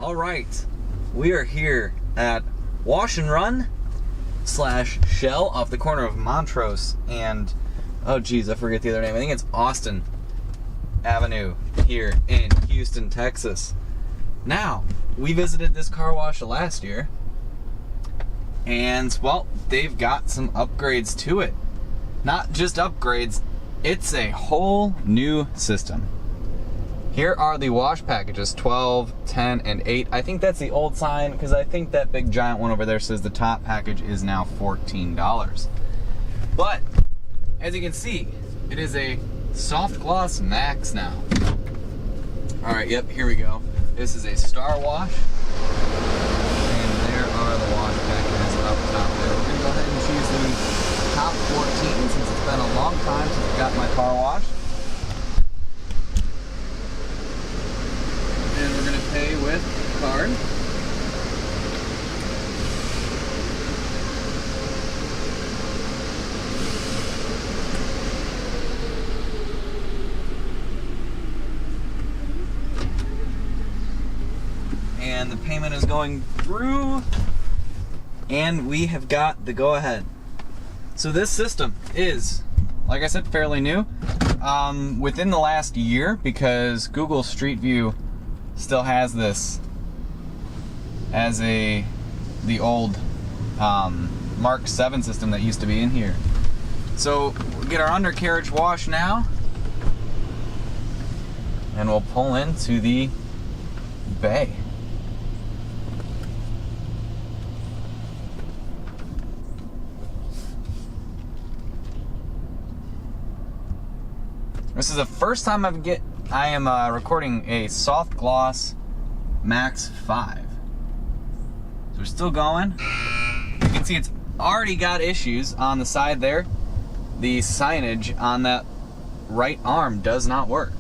All right, we are here at Wash and Run / Shell off the corner of Montrose and, oh geez, I forget the other name. I think it's Austin Avenue here in Houston, Texas. Now, we visited this car wash last year, and well, they've got some upgrades to it. Not just upgrades, it's a whole new system. Here are the wash packages, 12, 10, and 8. I think that's the old sign because I think that big giant one over there says the top package is now $14. But, as you can see, it is a SoftGloss Maxx now. Alright, yep, here we go. This is a Star Wash. And there are the wash packages up top there. We're going to go ahead and choose the top 14 since it's been a long time since I got my car washed. And we're going to pay with card. And the payment is going through, and we have got the go-ahead. So this system is, like I said, fairly new. Within the last year, because Google Street View still has this as the old Mark 7 system that used to be in here. So we'll get our undercarriage wash now, and we'll pull into the bay. This is the first time I am recording a SoftGloss Maxx 5. So we're still going. You can see it's already got issues on the side there. The signage on that right arm does not work.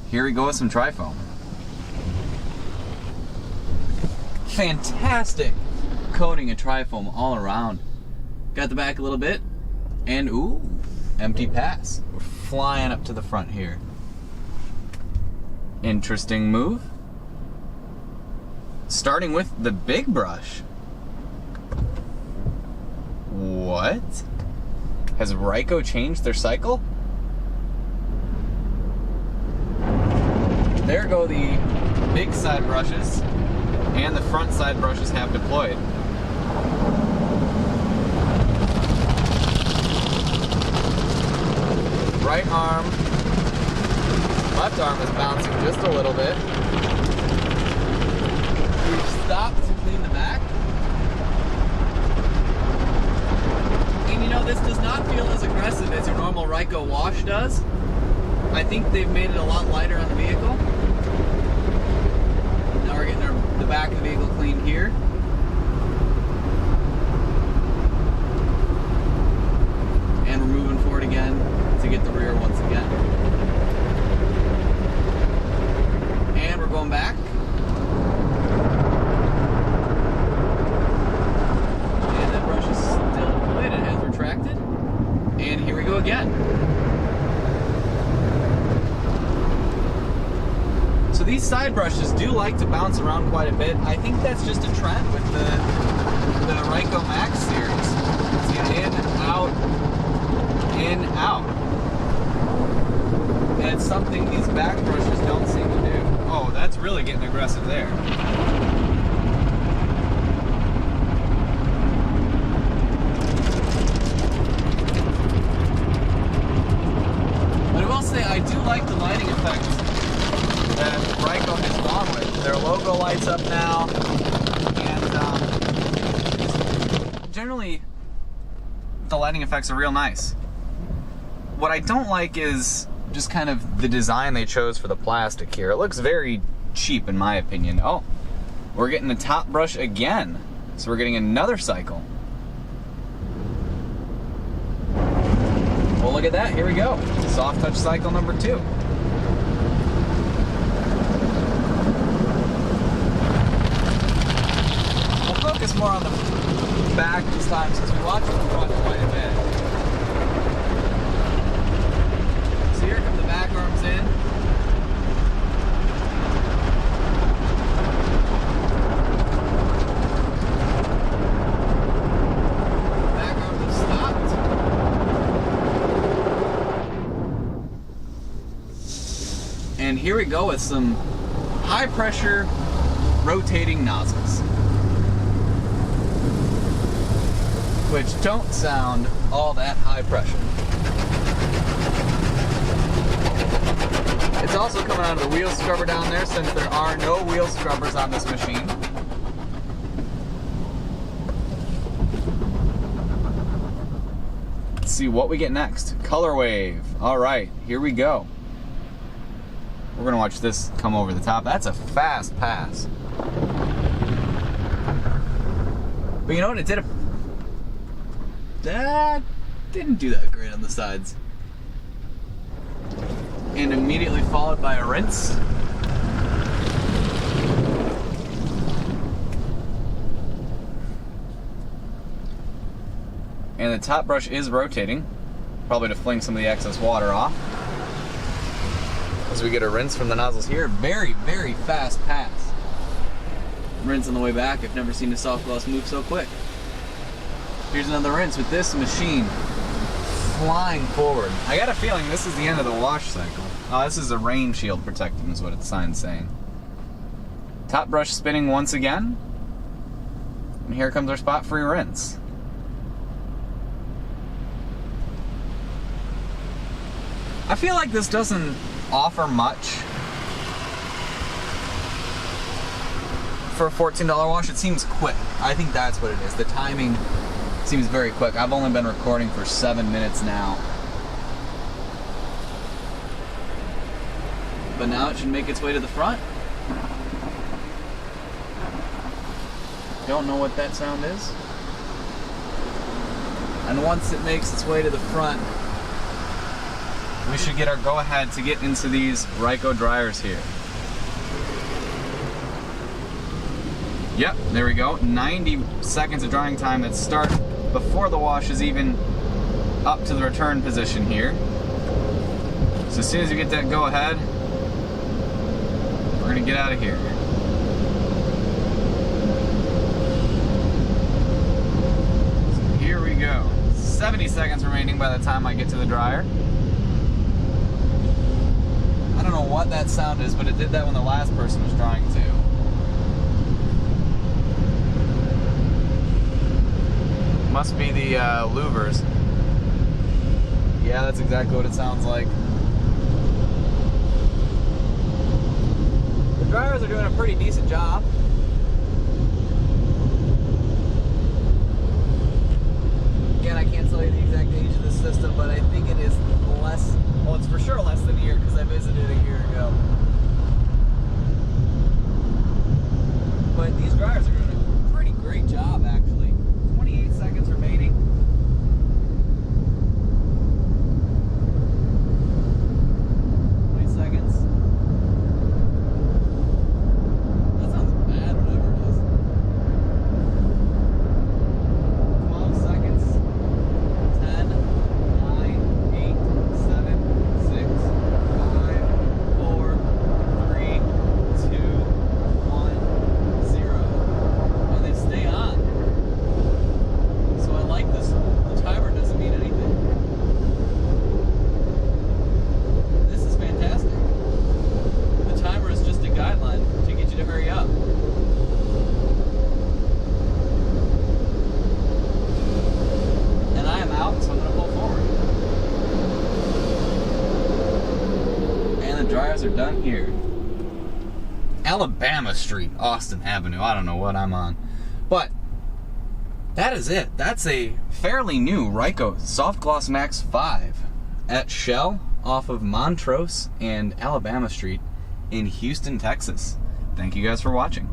Here we go with some trifoam. Fantastic coating of trifoam all around. Got the back a little bit, and ooh, empty pass. We're flying up to the front here. Interesting move. Starting with the big brush. What? Has Ryko changed their cycle? There go the big side brushes, and the front side brushes have deployed. Right arm, left arm is bouncing just a little bit. We've stopped to clean the back. And you know, this does not feel as aggressive as your normal Ryko wash does. I think they've made it a lot lighter on the vehicle. Now we're getting the back of the vehicle cleaned here. And we're moving forward again to get the rear once again. And we're going back. And that brush is still deployed. It has retracted. And here we go again. So these side brushes do like to bounce around quite a bit. I think that's just a trend with the Ryko Maxx series. See, in, out, in, out. And it's something these back brushes don't seem to do. Oh, that's really getting aggressive there. But I will say, I do like the lighting effects that Ryko has gone with. Their logo lights up now, and generally, the lighting effects are real nice. What I don't like is just kind of the design they chose for the plastic here. It looks very cheap in my opinion. Oh, we're getting the top brush again. So we're getting another cycle. Well, look at that. Here we go. Soft touch cycle number 2. We'll focus more on the back this time since we watched the front quite a bit. So here come the back arms in. And here we go with some high pressure rotating nozzles, which don't sound all that high pressure. It's also coming out of the wheel scrubber down there, since there are no wheel scrubbers on this machine. Let's see what we get next. Color wave. All right, here we go. We're gonna watch this come over the top. That's a fast pass. But you know what? It didn't do that great on the sides. And immediately followed by a rinse. And the top brush is rotating, probably to fling some of the excess water off. As we get a rinse from the nozzles here, very, very fast pass. Rinse on the way back. I've never seen a soft gloss move so quick. Here's another rinse with this machine flying forward. I got a feeling this is the end of the wash cycle. Oh, this is a rain shield protecting is what the sign's saying. Top brush spinning once again. And here comes our spot-free rinse. I feel like this doesn't offer much for a $14 wash. It seems quick. I think that's what it is. The timing seems very quick. I've only been recording for 7 minutes now. But now it should make its way to the front. Don't know what that sound is. And once it makes its way to the front, we should get our go-ahead to get into these Ryko dryers here. Yep, there we go. 90 seconds of drying time that start before the wash is even up to the return position here. So as soon as you get that go-ahead, we're gonna get out of here. So here we go. 70 seconds remaining by the time I get to the dryer. I don't know what that sound is, but it did that when the last person was drying too. Must be the louvers. Yeah, that's exactly what it sounds like. The dryers are doing a pretty decent job. Again, I can't tell you the exact age of this system, but I think it is less, well, it's for sure less than a year because I visited a year ago. But these dryers are doing a pretty great job, actually. 28 seconds remaining. 20 seconds. That sounds bad, whatever it is. 12 seconds. 10, 9, 8, 7, 6, 5, 4, 3, 2, 1, 0. And they stay on. So I like this. The timer doesn't mean anything. This is fantastic. The timer is just a guideline to get you to hurry up. And I am out, so I'm going to pull forward. And the dryers are done here. Alabama Street, Austin Avenue. I don't know what I'm on. But that is it. That's a fairly new Ryko SoftGloss Maxx 5 at Shell off of Montrose and Alabama Street in Houston, Texas. Thank you guys for watching.